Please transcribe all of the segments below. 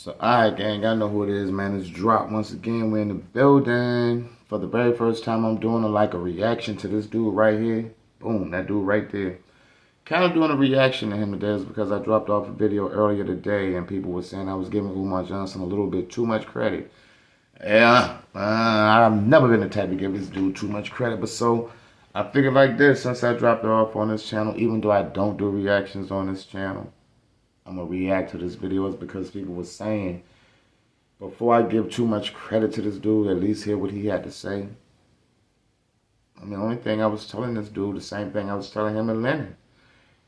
So, alright, gang, I know who it is, man. It's Drop once again. We're in the building. For the very first time, I'm doing a reaction to this dude right here. Boom, that dude right there. Kind of doing a reaction to him today is because I dropped off a video earlier today and people were saying I was giving Umar Johnson a little bit too much credit. Yeah, I've never been the type to give this dude too much credit, but so I figured like this, since I dropped it off on this channel, even though I don't do reactions on this channel, I'm going to react to this video is because people were saying, before I give too much credit to this dude, at least hear what he had to say. I mean, the only thing I was telling this dude, the same thing I was telling him and Lennon.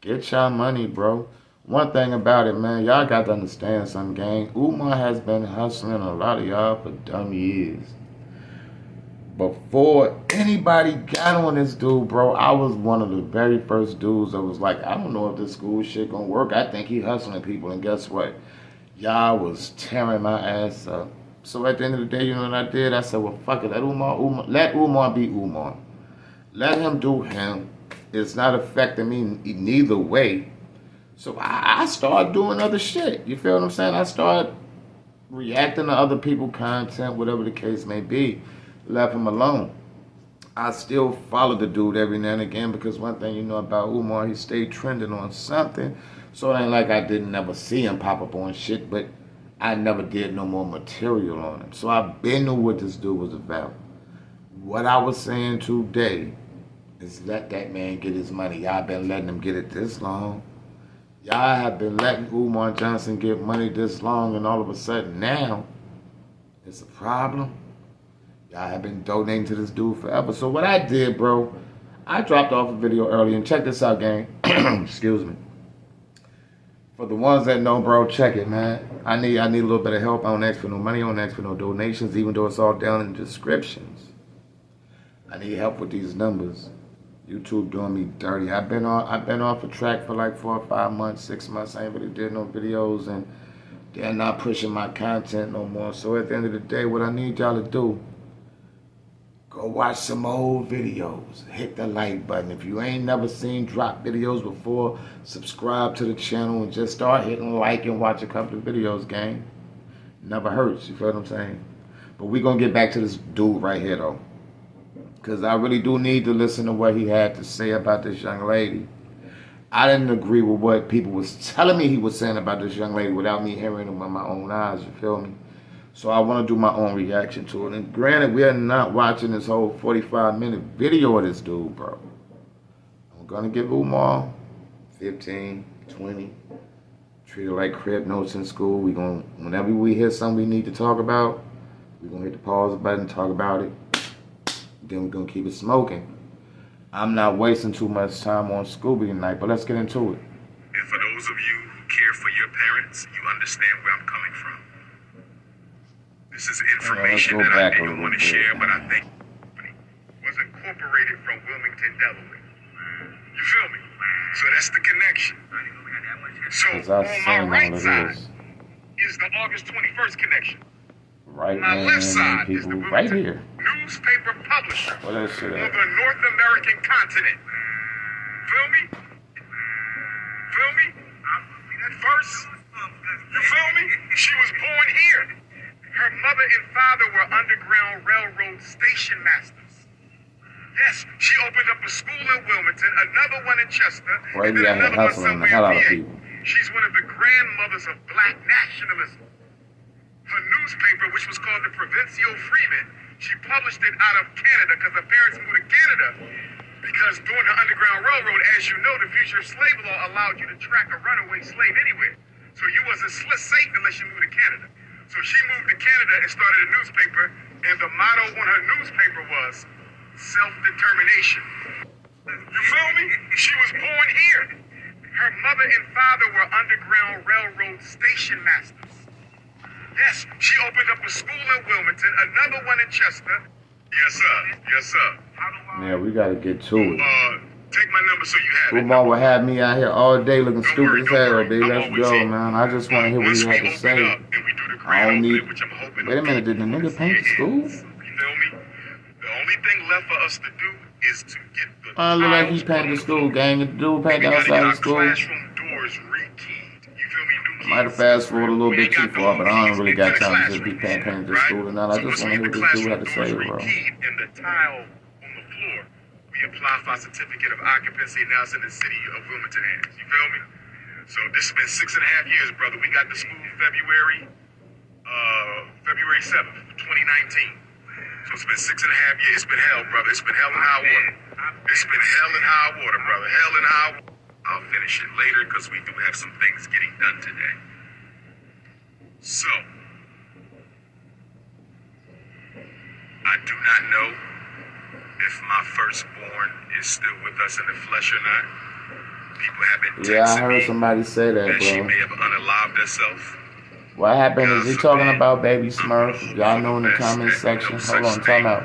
Get y'all money, bro. One thing about it, man, y'all got to understand something, gang. Umar has been hustling a lot of y'all for dumb years. Before anybody got on this dude, bro, I was one of the very first dudes that was like, I don't know if this school shit gonna work. I think he hustling people. And guess what? Y'all was tearing my ass up. So at the end of the day, you know what I did? I said, well, fuck it. Let Umar be Umar. Let him do him. It's not affecting me neither way. So I started doing other shit. You feel what I'm saying? I started reacting to other people's content, whatever the case may be. Left him alone. I still follow the dude every now and again because one thing you know about Umar, he stayed trending on something. So it ain't like I didn't never see him pop up on shit, but I never did no more material on him. So I been knew what this dude was about. What I was saying today is let that man get his money. Y'all been letting him get it this long. Y'all have been letting Umar Johnson get money this long, and all of a sudden now it's a problem. Y'all have been donating to this dude forever. So what I did, bro, I dropped off a video early, and check this out, gang. Excuse me. For the ones that know, bro, check it, man. I need a little bit of help. I don't ask for no money. I don't ask for no donations, even though it's all down in the descriptions. I need help with these numbers. YouTube doing me dirty. I've been off a track for like 4 or 5 months, 6 months. I ain't really did no videos, and they're not pushing my content no more. So at the end of the day, what I need y'all to do, go watch some old videos. Hit the like button. If you ain't never seen Drop videos before, subscribe to the channel and just start hitting like and watch a couple of videos, gang. Never hurts, you feel what I'm saying? But we gonna get back to this dude right here, though. Because I really do need to listen to what he had to say about this young lady. I didn't agree with what people was telling me he was saying about this young lady without me hearing him with my own eyes, you feel me? So I want to do my own reaction to it. And granted, we are not watching this whole 45-minute video of this dude, bro. I'm going to give Umar 15, 20. Treat it like crib notes in school. Whenever we hear something we need to talk about, we're going to hit the pause button, talk about it. Then we're going to keep it smoking. I'm not wasting too much time on Scooby tonight, but let's get into it. And for those of you who care for your parents, you understand where I'm coming from. This is information that I didn't want to share, but I think was incorporated from Wilmington, Delaware. You feel me? So that's the connection. So on my right side is the August 21st connection. Right, my left side is the right here. Newspaper publisher of the North American continent. Feel me? Feel me? That verse? You feel me? She was born here. Her mother and father were Underground Railroad station masters. Yes, she opened up a school in Wilmington, another one in Chester, and then another one somewhere in PA. She's one of the grandmothers of black nationalism. Her newspaper, which was called the Provincial Freeman, she published it out of Canada because her parents moved to Canada because during the Underground Railroad, as you know, the fugitive slave law allowed you to track a runaway slave anywhere. So you wasn't safe unless you moved to Canada. So she moved to Canada and started a newspaper, and the motto on her newspaper was self-determination. You feel me? She was born here. Her mother and father were Underground Railroad station masters. Yes, she opened up a school in Wilmington, another one in Chester. Yes, sir. Yes, sir. Yeah, we gotta get to it. Take my number so you have it. Umar will have me out here all day looking stupid as hell, baby. Let's go, man. I just want to hear what he had to say. I don't need... Wait a minute, did the nigga paint the school? You feel me? The only thing left for us to do is to get the... Look like he painted the school, gang. The dude painted outside the school. Classroom doors rekeyed. You feel me? New I might have fast forwarded a little bit too far, but I don't really got time to just be paying attention to school and all. I just want to hear what this dude had to say, bro. In the tile on the floor, we apply for a certificate of occupancy and now it's in the city of Wilmington hands. You feel me? So this has been 6.5 years, brother. We got the school February 7th, 2019. So it's been 6.5 years. It's been hell, brother. It's been hell and high water. It's been hell and high water, brother. Hell and high water. I'll finish it later because we do have some things getting done today. So, I do not know if my firstborn is still with us in the flesh or not. People have been texting I heard somebody say that, she bro. may have unalived herself. What happened? Is he talking about Baby Smurf? Y'all know in the comment section. Hold on, time out.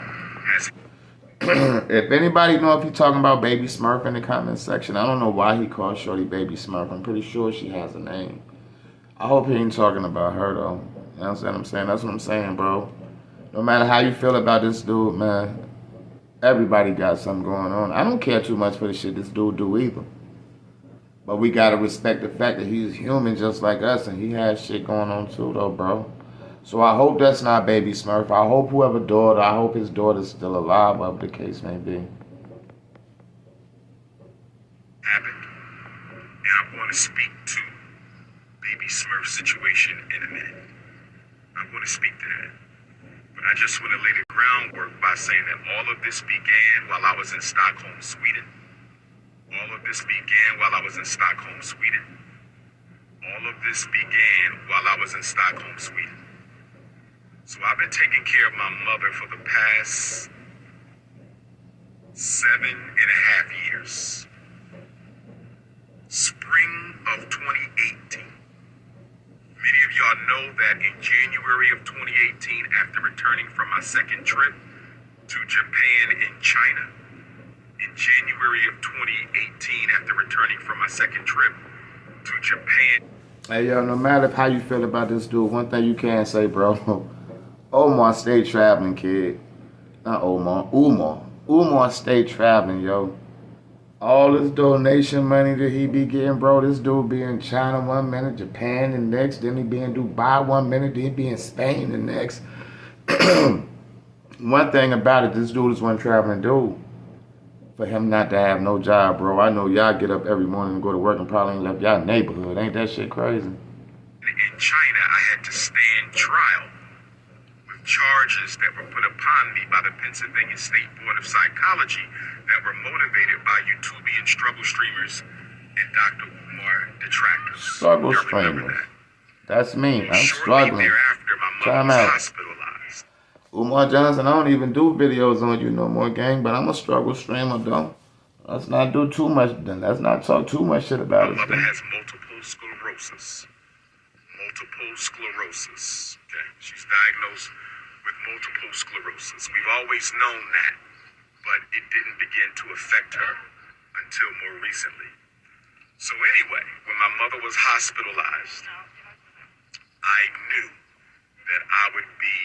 If anybody know if he's talking about Baby Smurf in the comment section, I don't know why he called Shorty Baby Smurf. I'm pretty sure she has a name. I hope he ain't talking about her, though. You know what I'm saying? That's what I'm saying, bro. No matter how you feel about this dude, man, everybody got something going on. I don't care too much for the shit this dude do either. But we gotta respect the fact that he's human just like us, and he has shit going on too, though, bro. So I hope that's not Baby Smurf. I hope whoever daughter, I hope his daughter's still alive, whatever the case may be. Happened, and I'm going to speak to Baby Smurf's situation in a minute. I'm going to speak to that. But I just want to lay the groundwork by saying that all of this began while I was in Stockholm, Sweden. All of this began while I was in Stockholm, Sweden. All of this began while I was in Stockholm, Sweden. So I've been taking care of my mother for the past 7.5 years. Spring of 2018. Many of y'all know that in January of 2018, after returning from my second trip to Japan and China, in January of 2018, after returning from my second trip to Japan. Hey, yo, no matter how you feel about this dude, one thing you can say, bro, Omar stay traveling, kid. Not Omar, Umar. Umar stay traveling, yo. All this donation money that he be getting, bro, this dude be in China 1 minute, Japan the next, then he be in Dubai 1 minute, then he be in Spain the next. One thing about it, this dude is one traveling dude. For him not to have no job, bro. I know y'all get up every morning and go to work and probably ain't left y'all neighborhood. Ain't that shit crazy? In China, I had to stand trial with charges that were put upon me by the Pennsylvania State Board of Psychology that were motivated by YouTubian struggle streamers and Dr. Umar detractors. Struggle streamers. That's me. I'm struggling. Thereafter, my mother was hospitalized. Umar Johnson, I don't even do videos on you no more, gang, but I'm a struggle streamer, though. Let's not do too much, then. Let's not talk too much shit about it. My mother has multiple sclerosis. Multiple sclerosis. Okay? She's diagnosed with multiple sclerosis. We've always known that, but it didn't begin to affect her until more recently. So anyway, when my mother was hospitalized, I knew that I would be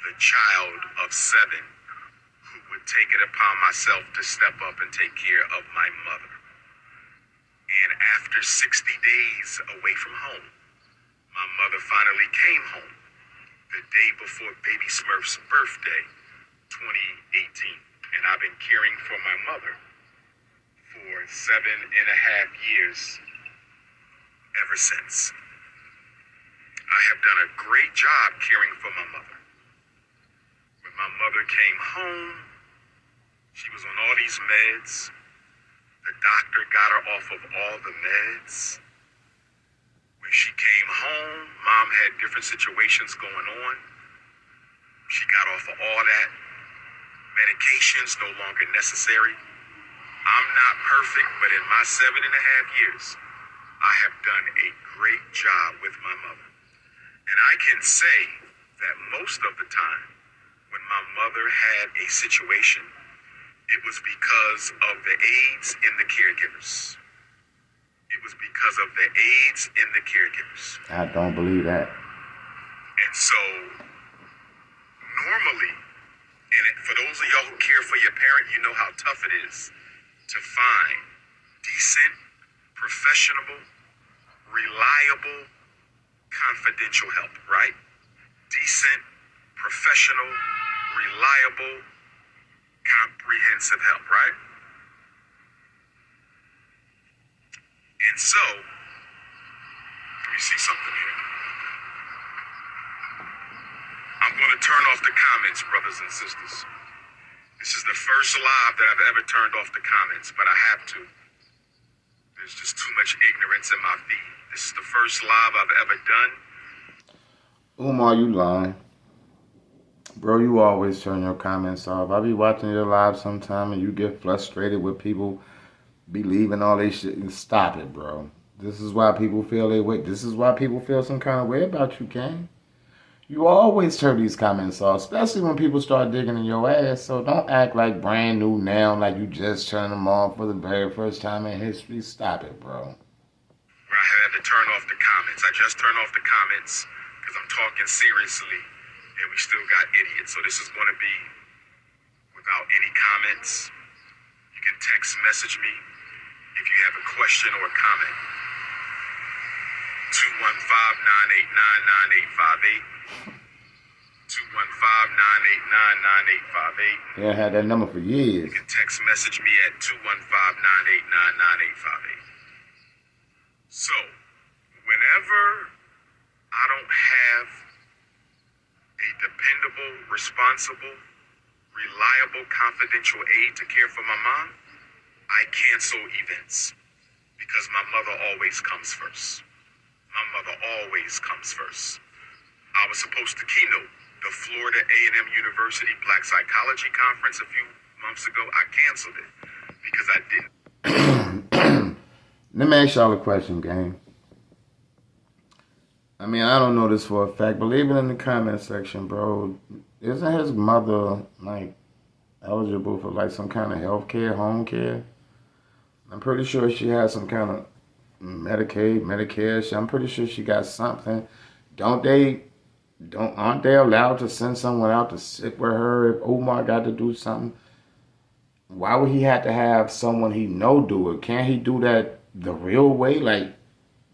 the child of 7 who would take it upon myself to step up and take care of my mother. And after 60 days away from home, my mother finally came home the day before Baby Smurf's birthday, 2018. And I've been caring for my mother for 7.5 years ever since. I have done a great job caring for my mother. When my mother came home, she was on all these meds. The doctor got her off of all the meds. When she came home, Mom had different situations going on. She got off of all that. Medications no longer necessary. I'm not perfect, but in my 7.5 years, I have done a great job with my mother. And I can say that most of the time, when my mother had a situation, it was because of the aides in the caregivers. It was because of the aides in the caregivers. I don't believe that. And so, normally, and for those of y'all who care for your parent, you know how tough it is to find decent, professional, reliable confidential help, right? Decent, professional, reliable, comprehensive help, right? And so, let me see something here. I'm going to turn off the comments, brothers and sisters. This is the first live that I've ever turned off the comments, but I have to. There's just too much ignorance in my feed. This is the first live I've ever done. Umar, you lying. Bro, you always turn your comments off. I be watching your live sometime and you get frustrated with people believing all they shit. Stop it, bro. This is why people feel they way. This is why people feel some kind of way about you, King. You always turn these comments off, especially when people start digging in your ass. So don't act like brand new now, like you just turned them off for the very first time in history. Stop it, bro. I had to turn off the comments. I just turned off the comments because I'm talking seriously and we still got idiots. So this is going to be without any comments. You can text message me if you have a question or a comment. 215-989-9858. 215-989-9858. Yeah, I had that number for years. You can text message me at 215-989-9858. So, whenever I don't have a dependable, responsible, reliable, confidential aide to care for my mom, I cancel events because my mother always comes first. My mother always comes first. I was supposed to keynote the Florida A&M University Black Psychology Conference a few months ago. I canceled it because I didn't. Let me ask y'all a question, gang. I mean, I don't know this for a fact, but leave it in the comment section, bro. Isn't his mother, like, eligible for, like, some kind of health care, home care? I'm pretty sure she has some kind of Medicaid, Medicare. I'm pretty sure she got something. Aren't they allowed to send someone out to sit with her if Umar got to do something? Why would he have to have someone he know do it? Can't he do that the real way? Like,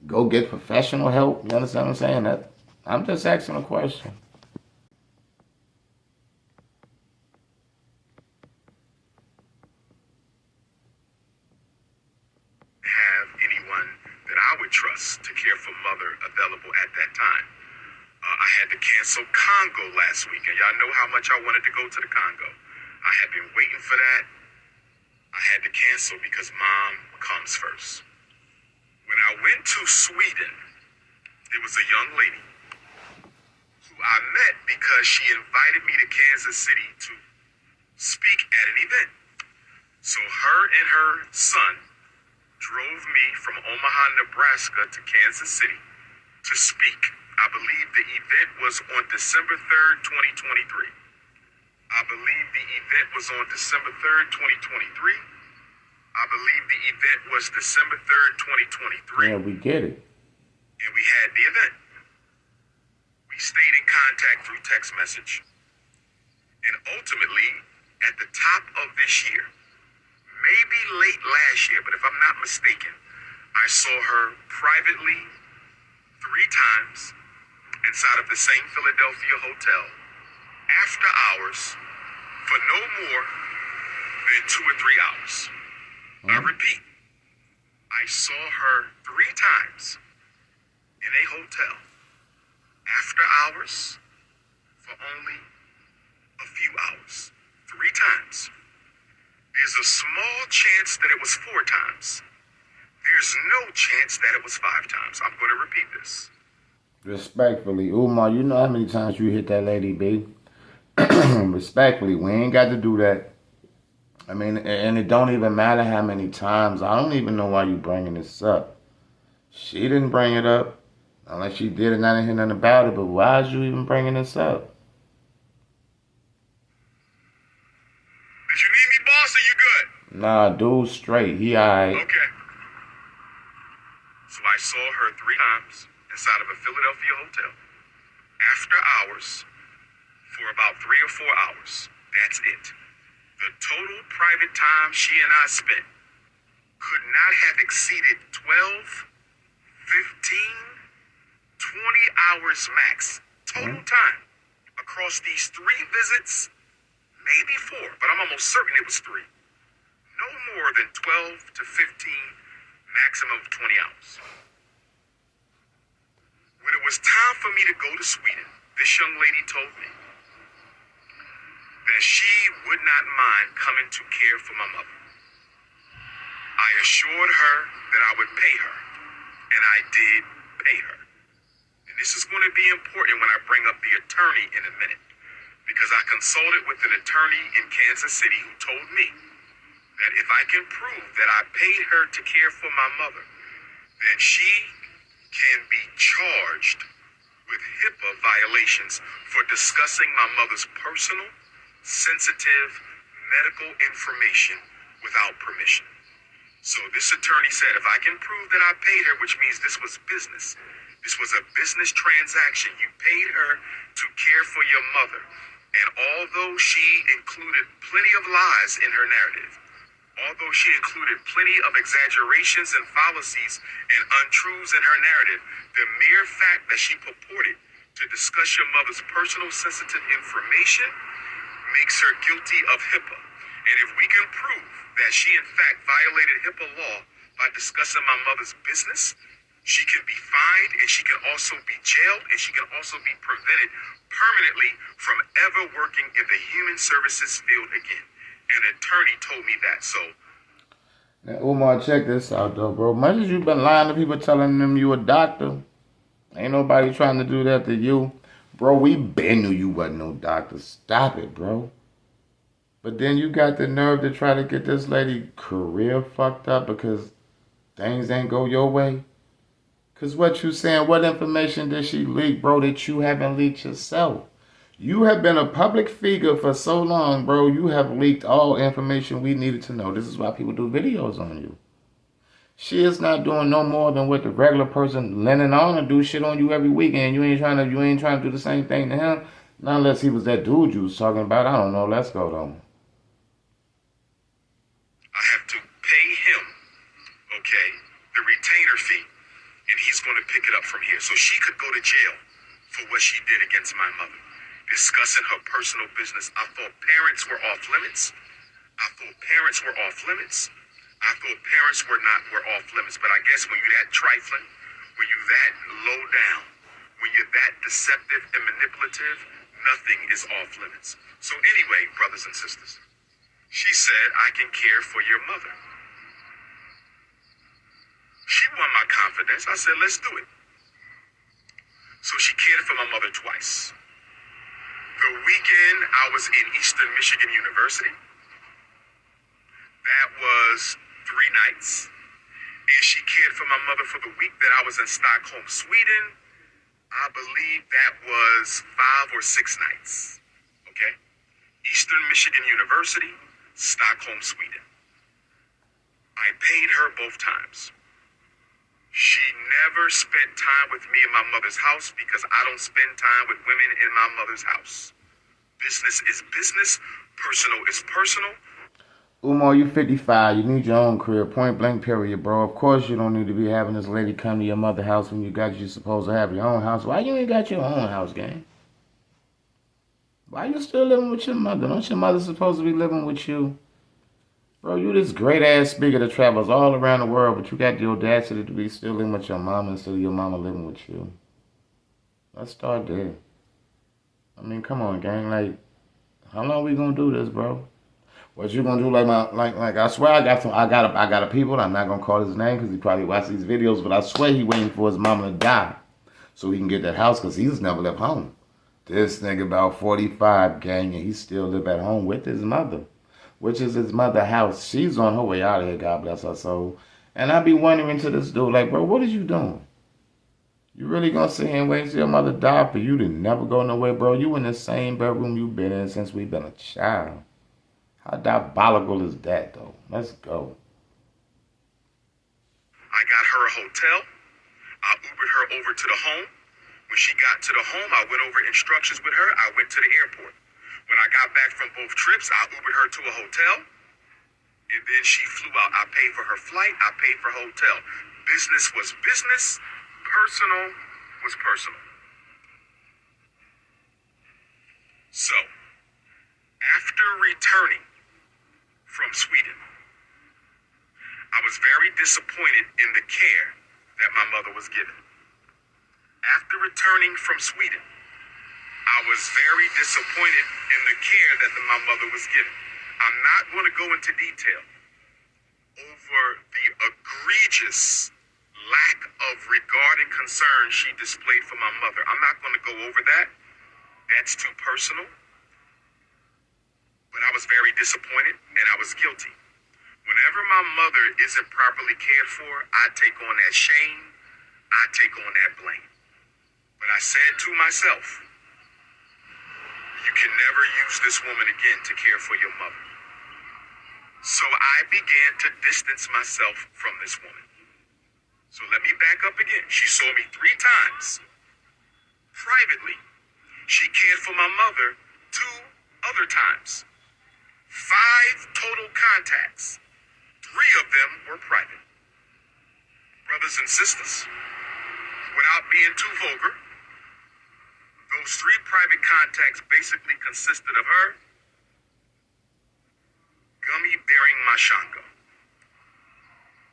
go get professional help? You understand what I'm saying? I'm just asking a question. Have anyone that I would trust to care for mother available at that time. I had to cancel Congo last week, and y'all know how much I wanted to go to the Congo. I had been waiting for that. I had to cancel because mom comes first. When I went to Sweden, there was a young lady who I met because she invited me to Kansas City to speak at an event. So her and her son drove me from Omaha, Nebraska to Kansas City to speak. I believe the event was on December 3rd, 2023. I believe the event was on December 3rd, 2023. I believe the event was December 3rd, 2023. Yeah, we get it. And we had the event. We stayed in contact through text message. And ultimately, at the top of this year, maybe late last year, but if I'm not mistaken, I saw her privately 3 times inside of the same Philadelphia hotel after hours for no more than 2 or 3 hours. I repeat, I saw her 3 times in a hotel after hours for only a few hours. 3 times. There's a small chance that it was 4 times. There's no chance that it was 5 times. I'm going to repeat this. Respectfully, Umar, you know how many times you hit that lady, B? Respectfully, we ain't got to do that. I mean, and it don't even matter how many times. I don't even know why you bringing this up. She didn't bring it up. Unless she did and I didn't hear nothing about it. But why is you even bringing this up? Did you need me, boss, or you good? Nah, dude, straight. He alright. Okay. So I saw her 3 times inside of a Philadelphia hotel after hours for about 3 or 4 hours. That's it. The total private time she and I spent could not have exceeded 12, 15, 20 hours max. Total time. Across these 3 visits, maybe 4, but I'm almost certain it was 3. No more than 12 to 15, maximum of 20 hours. When it was time for me to go to Sweden, this young lady told me that she would not mind coming to care for my mother. I assured her that I would pay her, and I did pay her. And this is going to be important when I bring up the attorney in a minute, because I consulted with an attorney in Kansas City who told me that if I can prove that I paid her to care for my mother, then she can be charged with HIPAA violations for discussing my mother's personal, sensitive medical information without permission. So this attorney said if I can prove that I paid her, which means this was business, this was a business transaction, you paid her to care for your mother, and although she included plenty of lies in her narrative, although she included plenty of exaggerations and fallacies and untruths in her narrative, the mere fact that she purported to discuss your mother's personal sensitive information makes her guilty of HIPAA. And if we can prove that she in fact violated HIPAA law by discussing my mother's business, she can be fined, and she can also be jailed, and she can also be prevented permanently from ever working in the human services field again. An attorney told me that. So now, Umar, check this out though, bro. Much as you've been lying to people telling them you a doctor, ain't nobody trying to do that to you. Bro, we been knew you wasn't no doctor. Stop it, bro. But then you got the nerve to try to get this lady career fucked up because things ain't go your way. Cause what you saying, what information did she leak, bro, that you haven't leaked yourself? You have been a public figure for so long, bro. You have leaked all information we needed to know. This is why people do videos on you. She is not doing no more than what the regular person lending on and do shit on you every weekend. You ain't trying to do the same thing to him. Not unless he was that dude you was talking about. I don't know. Let's go though. I have to pay him, okay, the retainer fee, and he's going to pick it up from here. So she could go to jail for what she did against my mother, discussing her personal business. I thought parents were off limits. I thought parents were off limits. But I guess when you're that trifling, when you're that low down, when you're that deceptive and manipulative, nothing is off limits. So anyway, brothers and sisters, she said, I can care for your mother. She won my confidence. I said, let's do it. So she cared for my mother twice. The weekend I was in Eastern Michigan University, that was 3 nights. And she cared for my mother for the week that I was in Stockholm, Sweden. I believe that was 5 or 6 nights. Okay? Eastern Michigan University, Stockholm, Sweden. I paid her both times. She never spent time with me in my mother's house because I don't spend time with women in my mother's house. Business is business. Personal is personal. Umar, you 55. You need your own career. Point blank, period, bro. Of course you don't need to be having this lady come to your mother's house when you supposed to have your own house. Why you ain't got your own house, gang? Why you still living with your mother? Don't your mother supposed to be living with you? Bro, you this great-ass speaker that travels all around the world, but you got the audacity to be still living with your mama instead of your mama living with you. Let's start there. I mean, come on, gang. Like, how long we gonna do this, bro? What you gonna do? Like I swear I got a people. I'm not gonna call his name because he probably watch these videos. But I swear he waiting for his mama to die so he can get that house because he's never left home. This nigga about 45, gang, and he still live at home with his mother, which is his mother's house. She's on her way out of here. God bless her soul. And I be wondering to this dude, like, bro, what is you doing? You really gonna sit here and wait till your mother die for you to never go nowhere, bro? You in the same bedroom you been in since we been a child. How diabolical is that, though? Let's go. I got her a hotel. I Ubered her over to the home. When she got to the home, I went over instructions with her. I went to the airport. When I got back from both trips, I Ubered her to a hotel. And then she flew out. I paid for her flight. I paid for her hotel. Business was business. Personal was personal. So, after returning from Sweden, I was very disappointed in the care that my mother was given. After returning from Sweden, I was very disappointed in the care that my mother was given. I'm not going to go into detail over the egregious lack of regard and concern she displayed for my mother. I'm not going to go over that. That's too personal. But I was very disappointed and I was guilty. Whenever my mother isn't properly cared for, I take on that shame, I take on that blame. But I said to myself, you can never use this woman again to care for your mother. So I began to distance myself from this woman. So let me back up again. She saw me 3 times. Privately, she cared for my mother 2 other times. 5 total contacts. 3 of them were private. Brothers and sisters, without being too vulgar, those 3 private contacts basically consisted of her gummy bearing my Shango.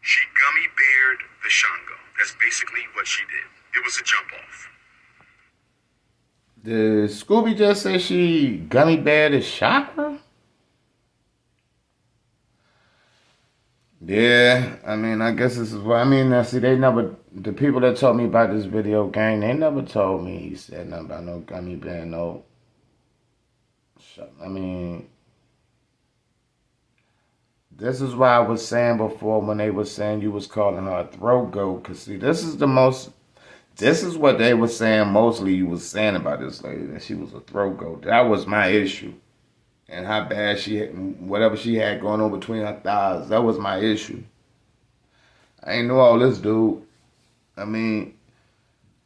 She gummy bared the Shango. That's basically what she did. It was a jump off. Did Scooby just say she gummy beared his chakra? Yeah, I mean, I guess this is what I mean. Now, see, the people that told me about this video game, they never told me he said nothing about no gummy bear, no. I mean, this is why I was saying before when they were saying you was calling her a throat goat. Because, see, this is what they were saying mostly you was saying about this lady, that she was a throat goat. That was my issue. And how bad whatever she had going on between her thighs, that was my issue. I ain't know all this, dude. I mean,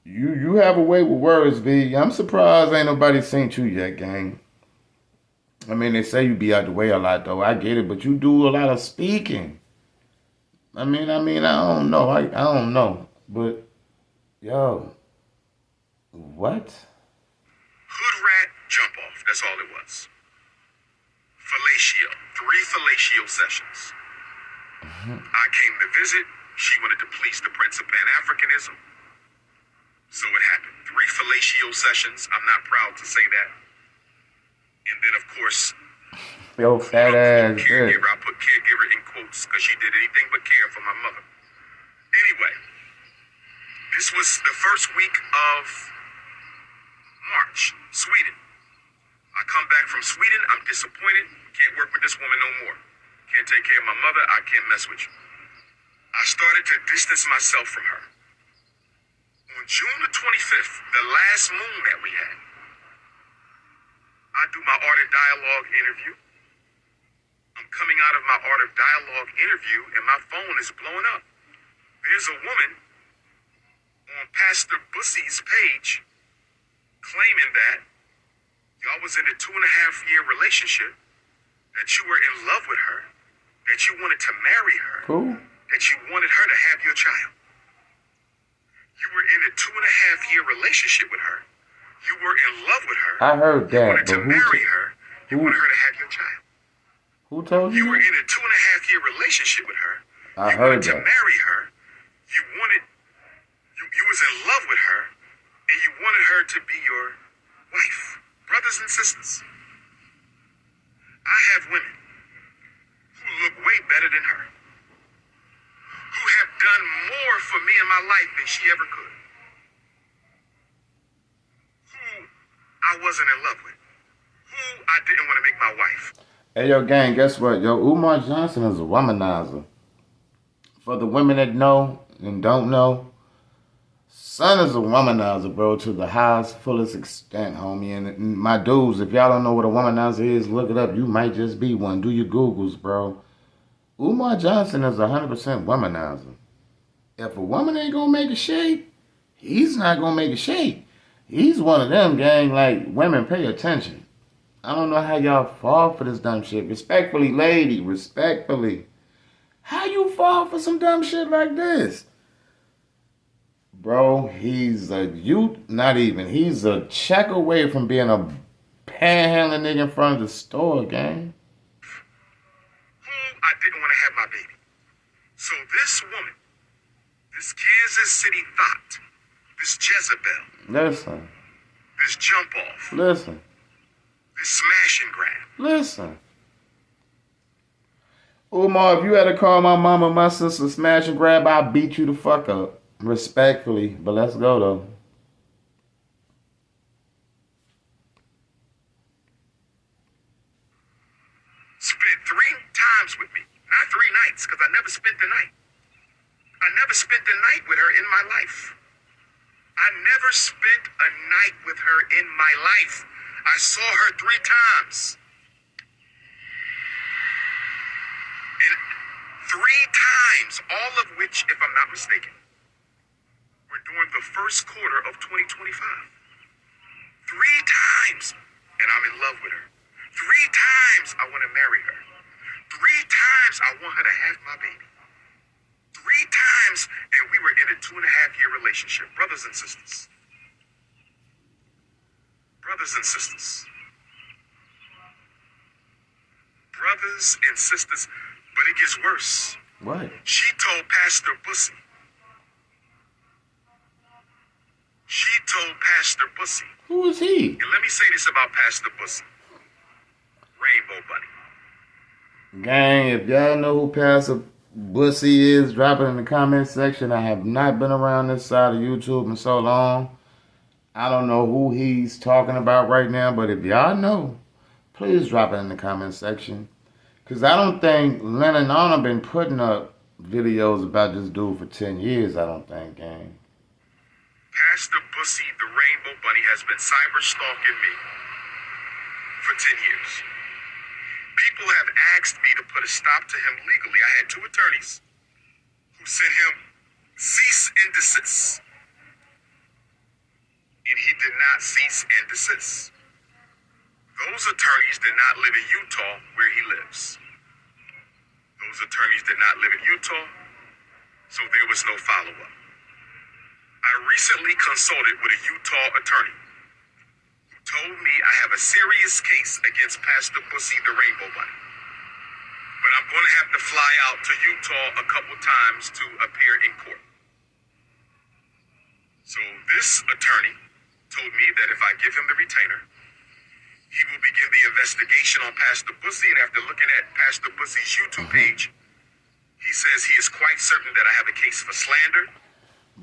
you have a way with words, B. I'm surprised ain't nobody seen you yet, gang. I mean, they say you be out the way a lot, though. I get it, but you do a lot of speaking. I mean, I don't know. I don't know. But, yo, what? Hood rat jump off. That's all it was. Fellatio. 3 fellatio sessions. I came to visit. She wanted to please the Prince of Pan-Africanism. So it happened. 3 fellatio sessions. I'm not proud to say that. And then, of course, Yo, fat ass caregiver. I put caregiver in quotes because she did anything but care for my mother. Anyway, this was the first week of March, Sweden. I come back from Sweden. I'm disappointed. Can't work with this woman no more. Can't take care of my mother. I can't mess with you. I started to distance myself from her. On June the 25th, the last moon that we had, I do my Art of Dialogue interview. I'm coming out of my Art of Dialogue interview and my phone is blowing up. There's a woman on Pastor Bussy's page claiming that y'all was in a 2.5-year relationship, that you were in love with her, that you wanted to marry her, Cool. that you wanted her to have your child. You were in a 2.5-year relationship with her. You were in love with her. I heard You that, wanted but to marry her. You who- wanted her to have your child. Who told You you? were in a 2.5-year relationship with her. I You heard wanted to that. marry her. You was in love with her, and you wanted her to be your wife. Brothers and sisters, I have women who look way better than her, who have done more for me in my life than she ever could, who I wasn't in love with, who I didn't want to make my wife. Hey, yo, gang, guess what? Yo, Umar Johnson is a womanizer. For the women that know and don't know, son is a womanizer, bro, to the highest, fullest extent, homie. And my dudes, if y'all don't know what a womanizer is, look it up. You might just be one. Do your Googles, bro. Umar Johnson is 100% womanizer. If a woman ain't gonna make a shake, he's not gonna make a shake. He's one of them, gang, like, women, pay attention. I don't know how y'all fall for this dumb shit. Respectfully, lady, respectfully. How you fall for some dumb shit like this? Bro, he's a youth, not even. He's a check away from being a panhandling nigga in front of the store, gang. Who I didn't want to have my baby. So this woman, this Kansas City thought, this Jezebel, Listen, this jump off, listen, this smash and grab. listen. Umar, if you had to call my mama, my sister, smash and grab, I'll beat you the fuck up. Respectfully, but let's go though. Spent 3 times with me. Not 3 nights, because I never spent the night. I never spent the night with her in my life. I never spent a night with her in my life. I saw her 3 times. And 3 times, all of which, if I'm not mistaken, were during the first quarter of 2025. 3 times, and I'm in love with her. 3 times I want to marry her. 3 times I want her to have my baby. 3 times, and we were in a 2.5-year relationship. Brothers and sisters. Brothers and sisters. Brothers and sisters. But it gets worse. What? She told Pastor Bussy. She told Pastor Bussy. Who is he? And let me say this about Pastor Bussy. Rainbow Bunny. Gang, if y'all know who Pastor Bussy is, drop it in the comment section. I have not been around this side of YouTube in so long. I don't know who he's talking about right now, but if y'all know, please drop it in the comment section. Because I don't think Len and Anna been putting up videos about this dude for 10 years, I don't think, gang. Pastor Bussy, the Rainbow Bunny, has been cyber stalking me for 10 years. People have asked me to put a stop to him legally. I had 2 attorneys who sent him cease and desist. And he did not cease and desist. Those attorneys did not live in Utah where he lives. Those attorneys did not live in Utah, so there was no follow-up. I recently consulted with a Utah attorney who told me I have a serious case against Pastor Bussy, the Rainbow Bunny. But I'm going to have to fly out to Utah a couple times to appear in court. So this attorney told me that if I give him the retainer, he will begin the investigation on Pastor Bussy, and after looking at Pastor Bussy's YouTube page, he says he is quite certain that I have a case for slander.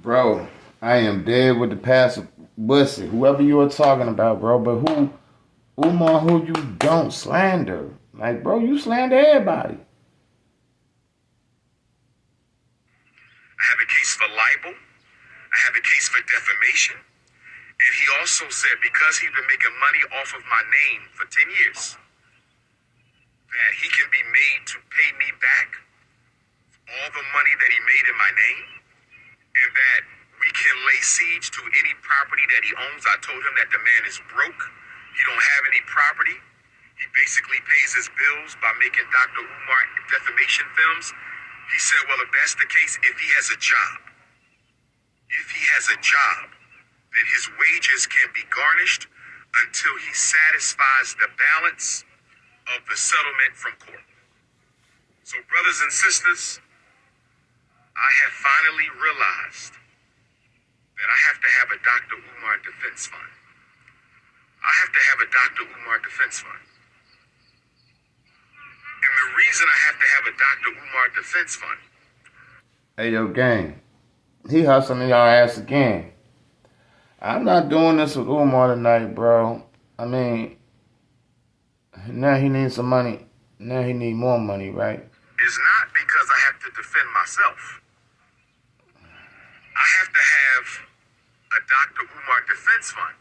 Bro, I am dead with the Pastor Bussy, whoever you are talking about, bro. But who, Umar, who you don't slander? Like, bro, you slander everybody. I have a case for libel. I have a case for defamation. And he also said because he's been making money off of my name for 10 years, that he can be made to pay me back all the money that he made in my name, and that we can lay siege to any property that he owns. I told him that the man is broke. He don't have any property. He basically pays his bills by making Dr. Umar defamation films. He said, well, if that's the case, if he has a job, then his wages can be garnished until he satisfies the balance of the settlement from court. So, brothers and sisters, I have finally realized that I have to have a Dr. Umar defense fund. I have to have a Dr. Umar defense fund. And the reason I have to have a Dr. Umar defense fund. Hey, yo, gang. He hustling y'all ass again. I'm not doing this with Umar tonight, bro. I mean, now he needs some money. Now he need more money, right? Is not because I have to defend myself. I have to have a Dr. Umar defense fund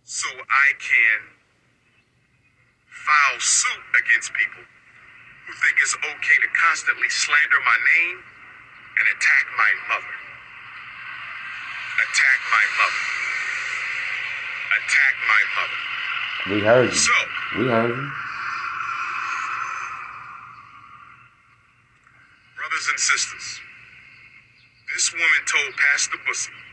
so I can file suit against people who think it's okay to constantly slander my name and attack my mother. Attack my mother. Attack my mother. We heard you. So, We heard you. brothers and sisters, this This woman told Pastor Bussy